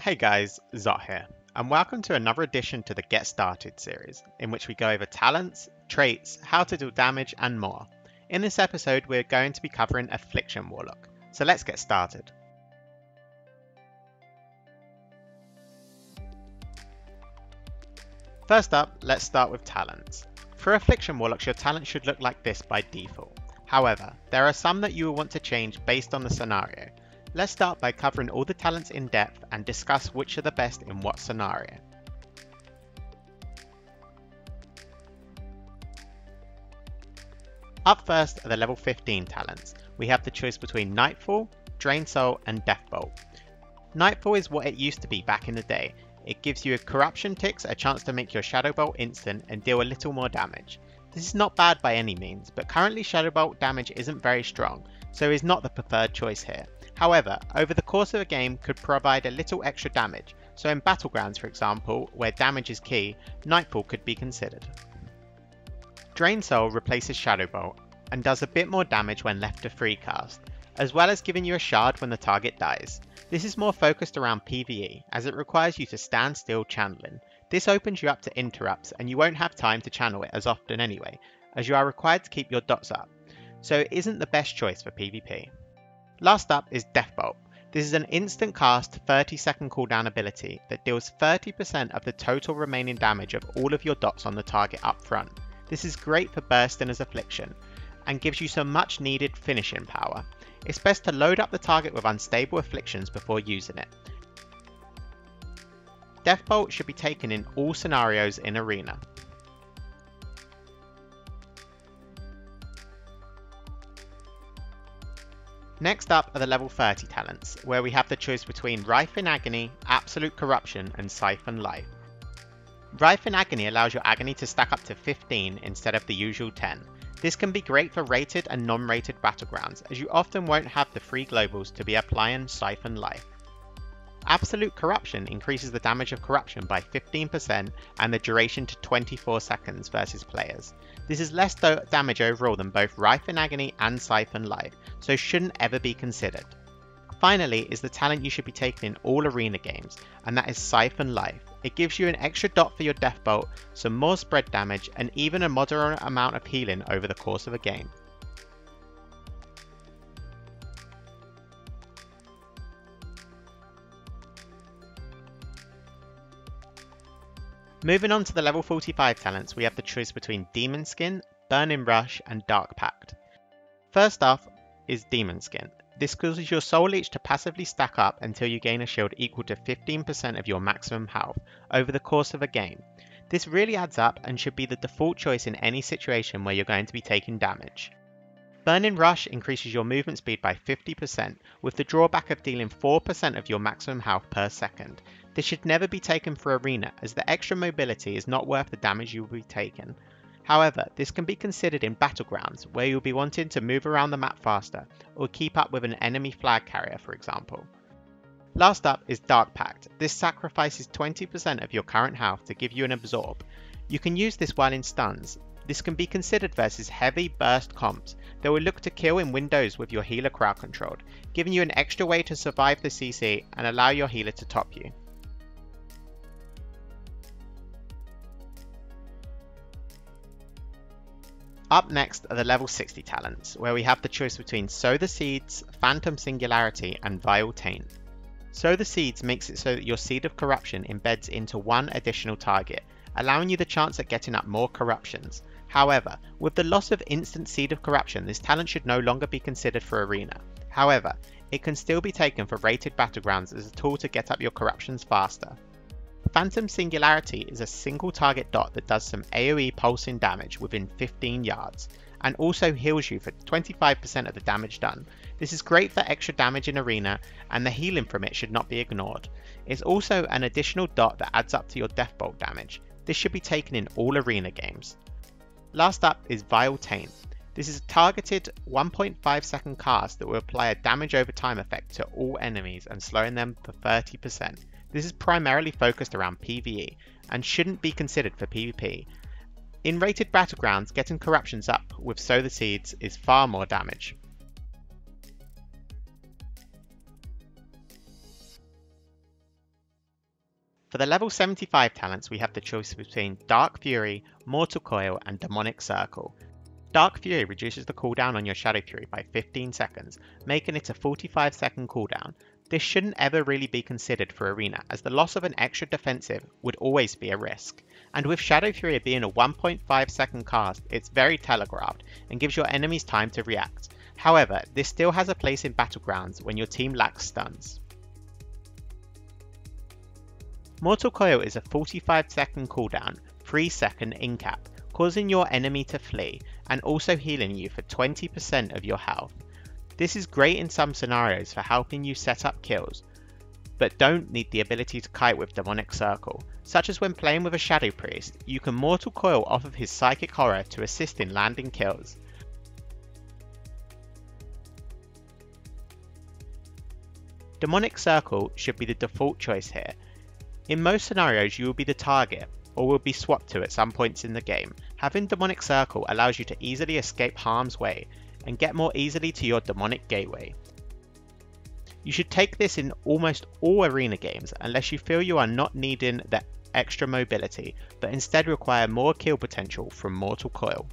Hey guys, Zot here, and welcome to another addition to the Get Started series, in which we go over talents, traits, how to deal damage, and more. In this episode, we're going to be covering Affliction Warlock, so let's get started. First up, let's start with talents. For Affliction Warlocks, your talent should look like this by default. However, there are some that you will want to change based on the scenario. Let's start by covering all the talents in depth and discuss which are the best in what scenario. Up first are the level 15 talents. We have the choice between Nightfall, Drain Soul and Deathbolt. Nightfall is what it used to be back in the day. It gives you a corruption ticks, a chance to make your Shadow Bolt instant and deal a little more damage. This is not bad by any means, but currently Shadow Bolt damage isn't very strong, so is not the preferred choice here. However, over the course of a game could provide a little extra damage, so in Battlegrounds for example, where damage is key, Nightfall could be considered. Drain Soul replaces Shadow Bolt and does a bit more damage when left to free cast, as well as giving you a shard when the target dies. This is more focused around PvE, as it requires you to stand still channeling. This opens you up to interrupts and you won't have time to channel it as often anyway, as you are required to keep your dots up, so it isn't the best choice for PvP. Last up is Deathbolt. This is an instant cast 30-second cooldown ability that deals 30% of the total remaining damage of all of your dots on the target up front. This is great for bursting as Affliction and gives you some much needed finishing power. It's best to load up the target with unstable afflictions before using it. Deathbolt should be taken in all scenarios in Arena. Next up are the level 30 talents, where we have the choice between Rife in Agony, Absolute Corruption and Siphon Life. Rife in Agony allows your Agony to stack up to 15 instead of the usual 10. This can be great for rated and non-rated battlegrounds, as you often won't have the free globals to be applying Siphon Life. Absolute Corruption increases the damage of corruption by 15% and the duration to 24 seconds versus players. This is less damage overall than both Rife in Agony and Siphon Life, so shouldn't ever be considered. Finally is the talent you should be taking in all arena games, and that is Siphon Life. It gives you an extra dot for your Deathbolt, some more spread damage, and even a moderate amount of healing over the course of a game. Moving on to the level 45 talents, we have the choice between Demon Skin, Burning Rush and Dark Pact. First off is Demon Skin. This causes your Soul Leech to passively stack up until you gain a shield equal to 15% of your maximum health over the course of a game. This really adds up and should be the default choice in any situation where you're going to be taking damage. Burning Rush increases your movement speed by 50%, with the drawback of dealing 4% of your maximum health per second. This should never be taken for Arena, as the extra mobility is not worth the damage you will be taking. However, this can be considered in Battlegrounds, where you'll be wanting to move around the map faster, or keep up with an enemy flag carrier for example. Last up is Dark Pact. This sacrifices 20% of your current health to give you an absorb. You can use this while in stuns. This can be considered versus heavy burst comps that will look to kill in windows with your healer crowd controlled, giving you an extra way to survive the CC and allow your healer to top you. Up next are the level 60 talents, where we have the choice between Sow the Seeds, Phantom Singularity and Vile Taint. Sow the Seeds makes it so that your Seed of Corruption embeds into one additional target, allowing you the chance at getting up more corruptions. However, with the loss of instant Seed of Corruption, this talent should no longer be considered for Arena. However, it can still be taken for rated battlegrounds as a tool to get up your corruptions faster. Phantom Singularity is a single target dot that does some AoE pulsing damage within 15 yards, and also heals you for 25% of the damage done. This is great for extra damage in Arena, and the healing from it should not be ignored. It's also an additional dot that adds up to your Deathbolt damage. This should be taken in all Arena games. Last up is Vile Taint. This is a targeted 1.5 second cast that will apply a damage over time effect to all enemies and slowing them for 30%. This is primarily focused around PvE and shouldn't be considered for PvP. In rated battlegrounds, getting corruptions up with Sow the Seeds is far more damage. For the level 75 talents, we have the choice between Dark Fury, Mortal Coil, and Demonic Circle. Dark Fury reduces the cooldown on your Shadow Fury by 15 seconds, making it a 45-second cooldown. This shouldn't ever really be considered for Arena, as the loss of an extra defensive would always be a risk. And with Shadow Fury being a 1.5 second cast, it's very telegraphed and gives your enemies time to react. However, this still has a place in Battlegrounds when your team lacks stuns. Mortal Coil is a 45-second cooldown, 3-second incap, causing your enemy to flee and also healing you for 20% of your health. This is great in some scenarios for helping you set up kills, but don't need the ability to kite with Demonic Circle, such as when playing with a Shadow Priest, you can Mortal Coil off of his Psychic Horror to assist in landing kills. Demonic Circle should be the default choice here. In most scenarios you will be the target, or will be swapped to at some points in the game. Having Demonic Circle allows you to easily escape harm's way and get more easily to your demonic gateway. You should take this in almost all arena games unless you feel you are not needing the extra mobility, but instead require more kill potential from Mortal Coil.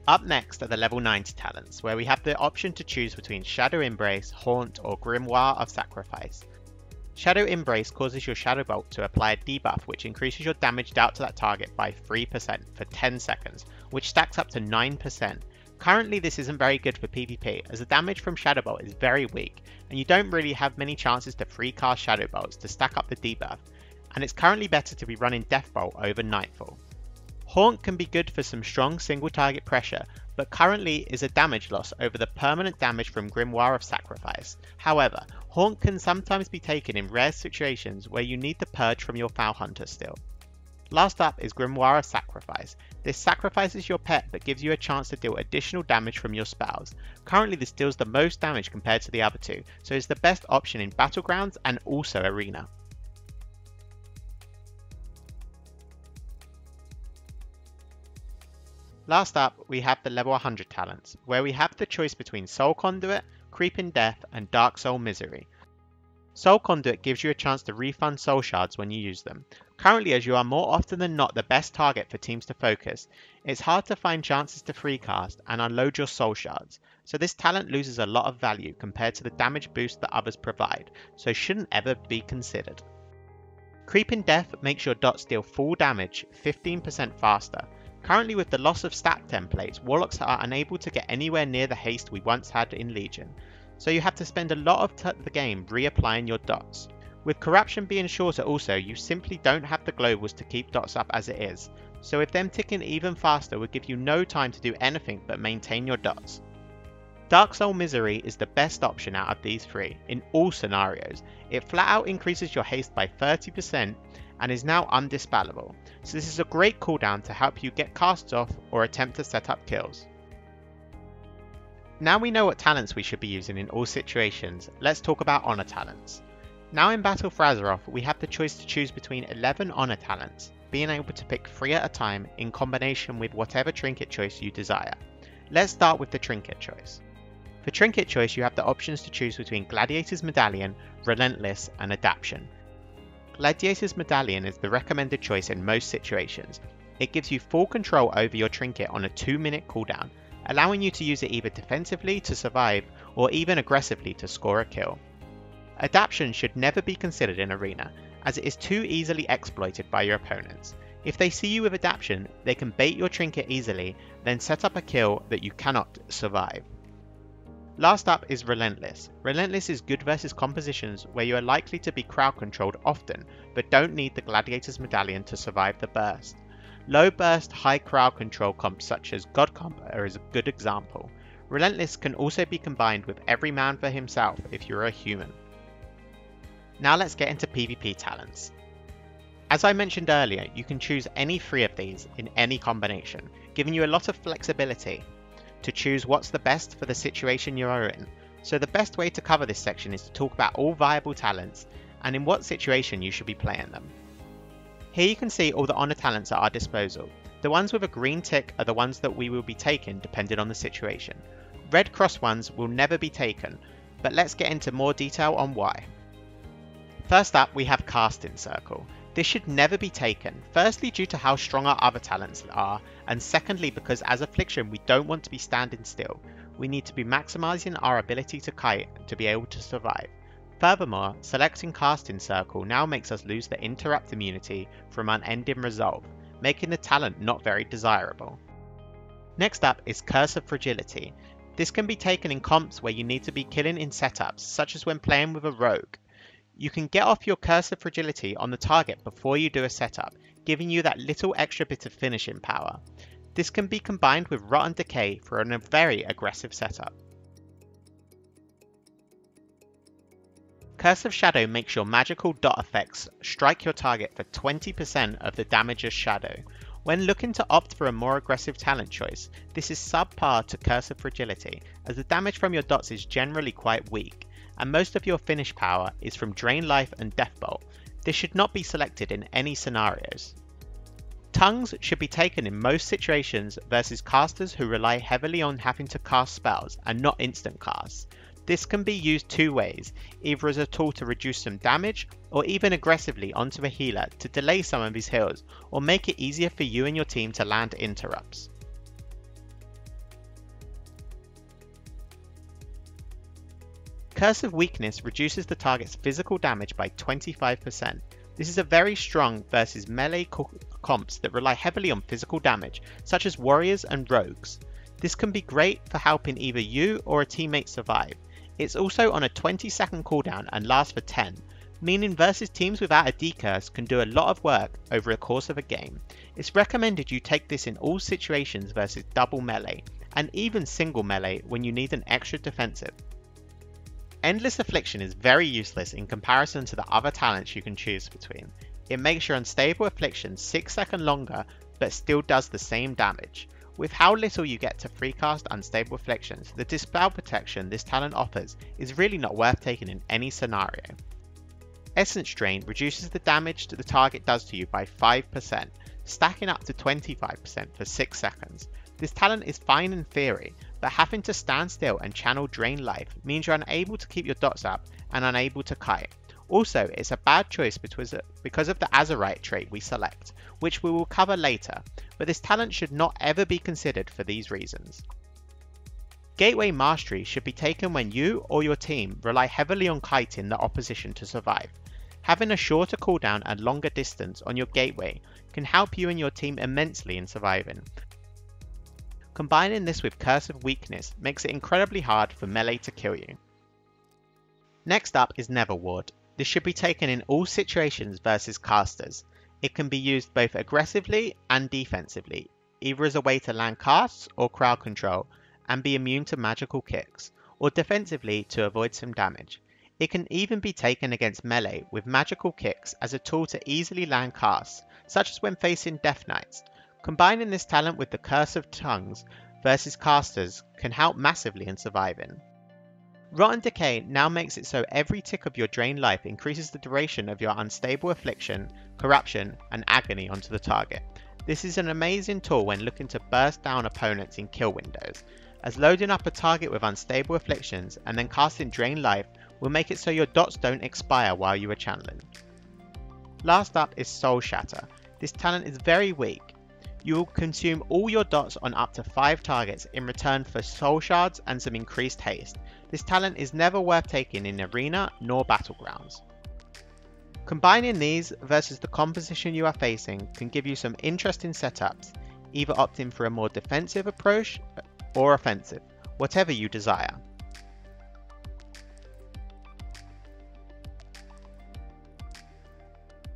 Up next are the level 90 talents, where we have the option to choose between Shadow Embrace, Haunt, or Grimoire of Sacrifice. Shadow Embrace causes your Shadow Bolt to apply a debuff which increases your damage dealt to that target by 3% for 10 seconds, which stacks up to 9%. Currently this isn't very good for PvP, as the damage from Shadow Bolt is very weak, and you don't really have many chances to free cast Shadow Bolts to stack up the debuff, and it's currently better to be running Death Bolt over Nightfall. Haunt can be good for some strong single target pressure, but currently is a damage loss over the permanent damage from Grimoire of Sacrifice. However, Haunt can sometimes be taken in rare situations where you need the purge from your Foul Hunter still. Last up is Grimoire of Sacrifice. This sacrifices your pet but gives you a chance to deal additional damage from your spells. Currently this deals the most damage compared to the other two, so it's the best option in Battlegrounds and also Arena. Last up, we have the level 100 talents, where we have the choice between Soul Conduit, Creeping Death, and Dark Soul Misery. Soul Conduit gives you a chance to refund soul shards when you use them. Currently, as you are more often than not the best target for teams to focus, it's hard to find chances to free cast and unload your soul shards, so this talent loses a lot of value compared to the damage boost that others provide, so shouldn't ever be considered. Creeping Death makes your dots deal full damage 15% faster. Currently, with the loss of stat templates, Warlocks are unable to get anywhere near the haste we once had in Legion, so you have to spend a lot of the game reapplying your dots. With Corruption being shorter also, you simply don't have the globals to keep dots up as it is, so with them ticking even faster would give you no time to do anything but maintain your dots. Dark Soul Misery is the best option out of these three, in all scenarios. It flat out increases your haste by 30%, and is now undispellable, so this is a great cooldown to help you get casts off or attempt to set up kills. Now we know what talents we should be using in all situations, let's talk about Honor talents. Now in Battle for Azeroth, we have the choice to choose between 11 Honor talents, being able to pick 3 at a time in combination with whatever trinket choice you desire. Let's start with the trinket choice. For trinket choice, you have the options to choose between Gladiator's Medallion, Relentless, and Adaption. Gladiator's Medallion is the recommended choice in most situations. It gives you full control over your trinket on a 2-minute cooldown, allowing you to use it either defensively to survive or even aggressively to score a kill. Adaption should never be considered in Arena, as it is too easily exploited by your opponents. If they see you with Adaption, they can bait your trinket easily, then set up a kill that you cannot survive. Last up is Relentless. Relentless is good versus compositions where you are likely to be crowd controlled often, but don't need the Gladiator's Medallion to survive the burst. Low burst, high crowd control comps such as God Comp are a good example. Relentless can also be combined with Every Man for Himself if you're a human. Now let's get into PvP talents. As I mentioned earlier, you can choose any 3 of these in any combination, giving you a lot of flexibility to choose what's the best for the situation you are in. So the best way to cover this section is to talk about all viable talents and in what situation you should be playing them. Here you can see all the honor talents at our disposal. The ones with a green tick are the ones that we will be taking depending on the situation. Red cross ones will never be taken, but let's get into more detail on why. First up, we have Casting Circle. This should never be taken, firstly due to how strong our other talents are, and secondly because as Affliction we don't want to be standing still. We need to be maximising our ability to kite to be able to survive. Furthermore, selecting Casting Circle now makes us lose the interrupt immunity from Unending Resolve, making the talent not very desirable. Next up is Curse of Fragility. This can be taken in comps where you need to be killing in setups, such as when playing with a rogue. You can get off your Curse of Fragility on the target before you do a setup, giving you that little extra bit of finishing power. This can be combined with Rotten Decay for a very aggressive setup. Curse of Shadow makes your magical dot effects strike your target for 20% of the damage as Shadow. When looking to opt for a more aggressive talent choice, this is subpar to Curse of Fragility, as the damage from your dots is generally quite weak, and most of your finish power is from Drain Life and Deathbolt. This should not be selected in any scenarios. Tongues should be taken in most situations versus casters who rely heavily on having to cast spells and not instant casts. This can be used two ways, either as a tool to reduce some damage, or even aggressively onto a healer to delay some of his heals, or make it easier for you and your team to land interrupts. Curse of Weakness reduces the target's physical damage by 25%. This is a very strong versus melee comps that rely heavily on physical damage, such as warriors and rogues. This can be great for helping either you or a teammate survive. It's also on a 20-second cooldown and lasts for 10, meaning versus teams without a decurse can do a lot of work over the course of a game. It's recommended you take this in all situations versus double melee, and even single melee when you need an extra defensive. Endless Affliction is very useless in comparison to the other talents you can choose between. It makes your unstable affliction 6 seconds longer but still does the same damage. With how little you get to freecast unstable afflictions, the dispel protection this talent offers is really not worth taking in any scenario. Essence Drain reduces the damage the target does to you by 5%, stacking up to 25% for 6 seconds. This talent is fine in theory, but having to stand still and channel Drain Life means you're unable to keep your dots up and unable to kite. Also, it's a bad choice because of the Azerite trait we select, which we will cover later, but this talent should not ever be considered for these reasons. Gateway Mastery should be taken when you or your team rely heavily on kiting the opposition to survive. Having a shorter cooldown and longer distance on your gateway can help you and your team immensely in surviving. Combining this with Curse of Weakness makes it incredibly hard for melee to kill you. Next up is Nether Ward. This should be taken in all situations versus casters. It can be used both aggressively and defensively, either as a way to land casts or crowd control and be immune to magical kicks, or defensively to avoid some damage. It can even be taken against melee with magical kicks as a tool to easily land casts, such as when facing Death Knights. Combining this talent with the Curse of Tongues versus casters can help massively in surviving. Rotten Decay now makes it so every tick of your Drain Life increases the duration of your unstable affliction, corruption, and agony onto the target. This is an amazing tool when looking to burst down opponents in kill windows, as loading up a target with unstable afflictions and then casting Drain Life will make it so your dots don't expire while you are channeling. Last up is Soul Shatter. This talent is very weak. You will consume all your dots on up to 5 targets in return for soul shards and some increased haste. This talent is never worth taking in arena nor battlegrounds. Combining these versus the composition you are facing can give you some interesting setups, either opting for a more defensive approach or offensive, whatever you desire.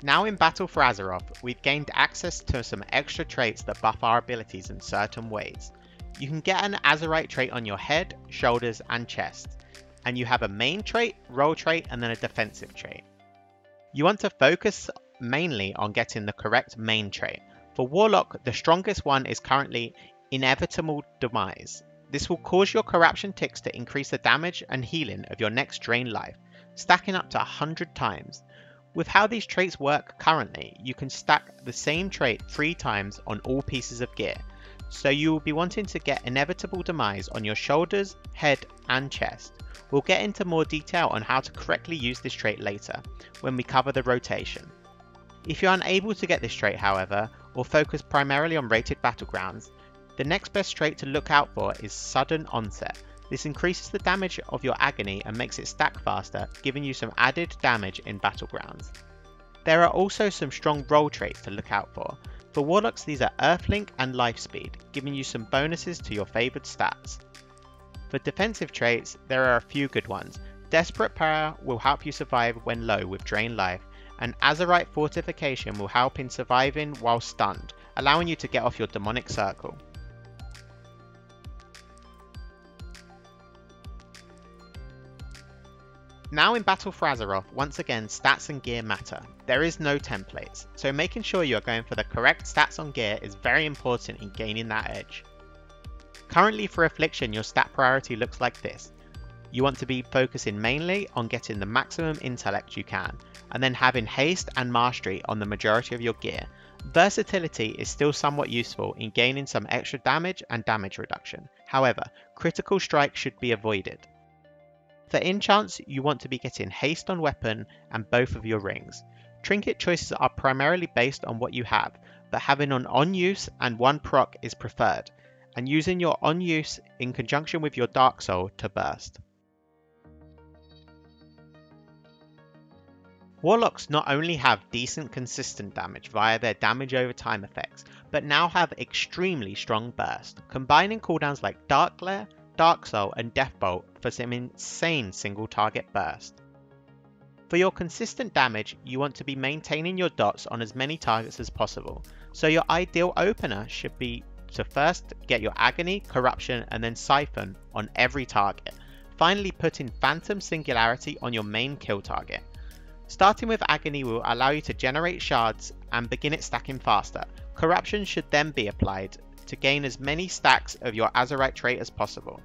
Now in Battle for Azeroth, we've gained access to some extra traits that buff our abilities in certain ways. You can get an Azerite trait on your head, shoulders and chest, and you have a main trait, role trait and then a defensive trait. You want to focus mainly on getting the correct main trait. For Warlock, the strongest one is currently Inevitable Demise. This will cause your corruption ticks to increase the damage and healing of your next Drain Life, stacking up to 100 times. With how these traits work currently, you can stack the same trait 3 times on all pieces of gear. so you will be wanting to get Inevitable Demise on your shoulders, head and chest. We'll get into more detail on how to correctly use this trait later, when we cover the rotation. If you're unable to get this trait however, or focus primarily on rated battlegrounds, the next best trait to look out for is Sudden Onset. This increases the damage of your agony and makes it stack faster, giving you some added damage in battlegrounds. There are also some strong roll traits to look out for. For Warlocks these are Earthlink and Life Speed, giving you some bonuses to your favoured stats. For defensive traits there are a few good ones. Desperate Power will help you survive when low with Drain Life, and Azerite Fortification will help in surviving while stunned, allowing you to get off your demonic circle. Now in Battle for Azeroth, once again stats and gear matter. There is no templates, so making sure you are going for the correct stats on gear is very important in gaining that edge. Currently for Affliction your stat priority looks like this. You want to be focusing mainly on getting the maximum intellect you can, and then having haste and mastery on the majority of your gear. Versatility is still somewhat useful in gaining some extra damage and damage reduction, however, critical strike should be avoided. For enchants, you want to be getting haste on weapon and both of your rings. Trinket choices are primarily based on what you have, but having an on-use and one proc is preferred, and using your on-use in conjunction with your Dark Soul to burst. Warlocks not only have decent consistent damage via their damage over time effects, but now have extremely strong burst, combining cooldowns like Dark Glare, Dark Soul and Deathbolt for some insane single target burst. For your consistent damage, you want to be maintaining your dots on as many targets as possible, so your ideal opener should be to first get your Agony, Corruption and then Siphon on every target, finally putting Phantom Singularity on your main kill target. Starting with Agony will allow you to generate shards and begin it stacking faster. Corruption should then be applied to gain as many stacks of your Azerite trait as possible.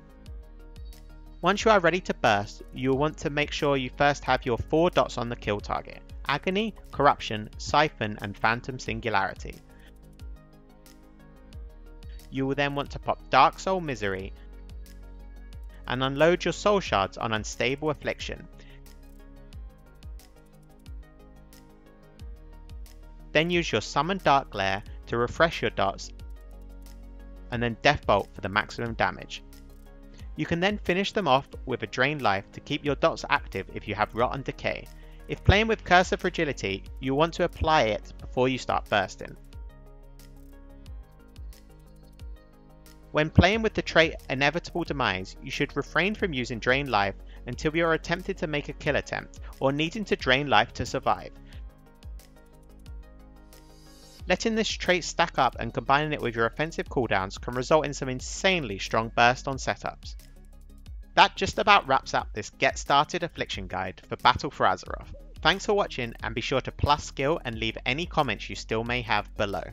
Once you are ready to burst, you will want to make sure you first have your 4 dots on the kill target: Agony, Corruption, Siphon and Phantom Singularity. You will then want to pop Dark Soul Misery and unload your soul shards on Unstable Affliction. Then use your Summon Dark Glare to refresh your dots, and then Deathbolt for the maximum damage. You can then finish them off with a Drain Life to keep your dots active if you have Rot and Decay. If playing with Curse of Fragility, you want to apply it before you start bursting. When playing with the trait Inevitable Demise, you should refrain from using Drain Life until you are attempted to make a kill attempt or needing to drain life to survive. Letting this trait stack up and combining it with your offensive cooldowns can result in some insanely strong burst on setups. That just about wraps up this Get Started Affliction guide for Battle for Azeroth. Thanks for watching and be sure to plus skill and leave any comments you still may have below.